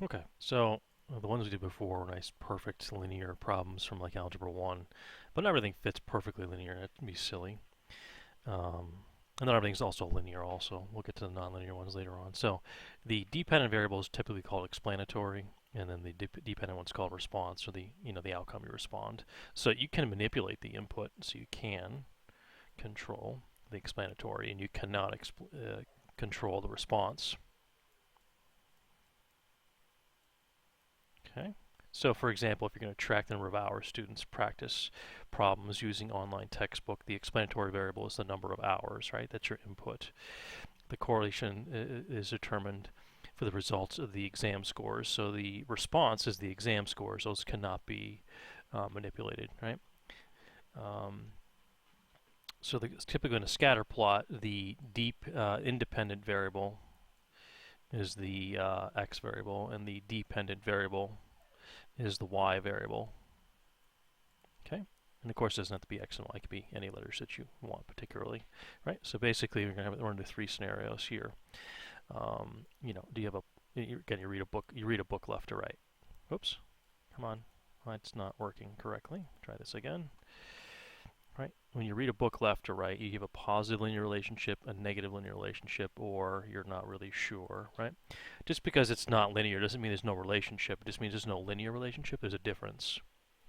Okay, so the ones we did before were nice, perfect linear problems from like Algebra 1, but not everything fits perfectly linear. That can be silly. Um, and not everything's also linear also. We'll get to the nonlinear ones later on. So the dependent variable is typically called explanatory, and then the dependent one's called response, or the outcome you respond. So you can manipulate the input, so you can control the explanatory, and you cannot control the response. Okay. So, for example, if you're going to track the number of hours students practice problems using online textbook, the explanatory variable is the number of hours, right? That's your input. The correlation is determined for the results of the exam scores. So the response is the exam scores. Those cannot be manipulated, right? Um, so typically in a scatter plot, the deep independent variable is the x variable, and the dependent variable is the y variable. Okay, and of course it doesn't have to be x and y; it could be any letters that you want particularly, right? So basically, we're going to do three scenarios here. Do you have again? You read a book. You read a book left to right. Oops, come on, it's not working correctly. Try this again. Right? When you read a book left to right, you have a positive linear relationship, a negative linear relationship, or you're not really sure, right? Just because it's not linear doesn't mean there's no relationship. It just means there's no linear relationship. There's a difference,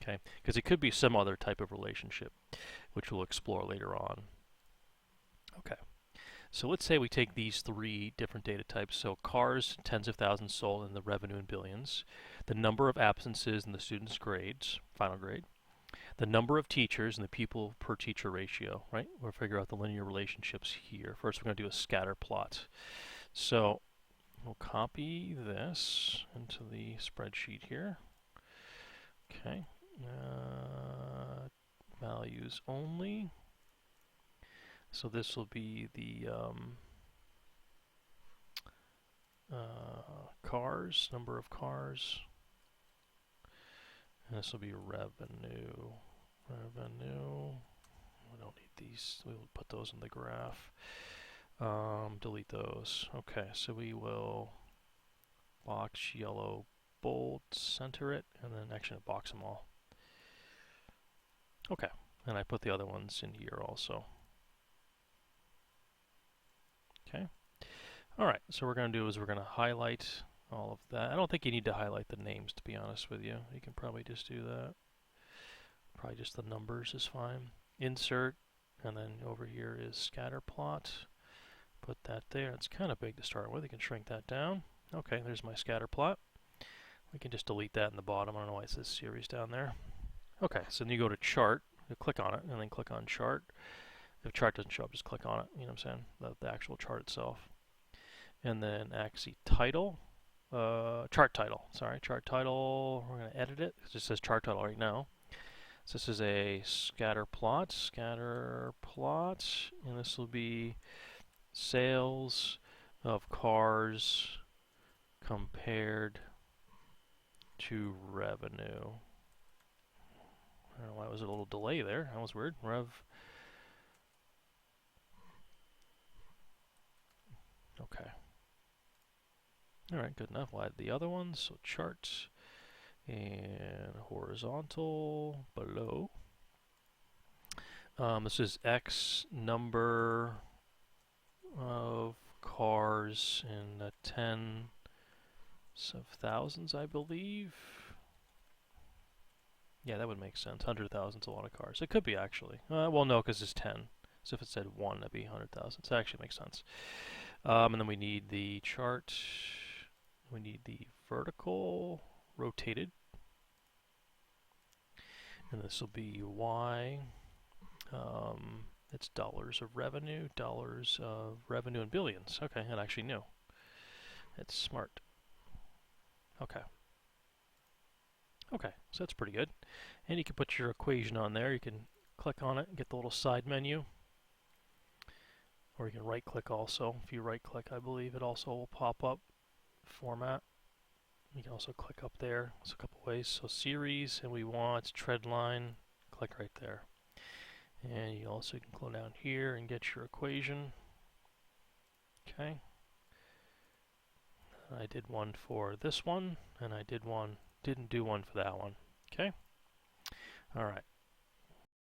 okay? Because it could be some other type of relationship, which we'll explore later on. Okay. So let's say we take these three different data types. So cars, tens of thousands sold, and the revenue in billions. The number of absences in the student's grades, final grade. The number of teachers and the pupil per teacher ratio, right? We'll figure out the linear relationships here. First, we're going to do a scatter plot. So we'll copy this into the spreadsheet here. Okay. Values only. So this will be the cars, number of cars. And this will be revenue. Revenue. We don't need these. We'll put those in the graph. Delete those. Okay, so we will box yellow, bold, center it, and then actually box them all. Okay, and I put the other ones in here also. Okay. All right, so what we're going to do is we're going to highlight all of that. I don't think you need to highlight the names, to be honest with you. You can probably just do that. Probably just the numbers is fine. Insert, and then over here is scatter plot. Put that there. It's kind of big to start with. You can shrink that down. Okay, there's my scatter plot. We can just delete that in the bottom. I don't know why it says series down there. Okay, so then you go to chart, you click on it, and then click on chart. If chart doesn't show up, just click on it. You know what I'm saying? The actual chart itself. And then actually title, chart title. Sorry, chart title. We're going to edit it. It just says chart title right now. So this is a scatter plot, and this will be sales of cars compared to revenue. I don't know why it was a little delay there. That was weird. Okay. All right, good enough. We'll add the other ones. So chart and horizontal below. This is X number of cars in the tens of thousands, I believe. Yeah, that would make sense. 100,000 is a lot of cars. It could be actually. Well, no, because it's 10. So if it said 1, that'd be 100,000. So that actually makes sense. And then we need the chart. We need the vertical rotated. And this will be Y. It's dollars of revenue in billions. Okay, it actually knew. It's smart. Okay. Okay, so that's pretty good. And you can put your equation on there. You can click on it and get the little side menu. Or you can right click also. If you right click, I believe it also will pop up format. You can also click up there. There's a couple ways. So series, and we want tread line. Click right there. And you also can go down here and get your equation. Okay. I did one for this one, and I didn't do one for that one. Okay? All right.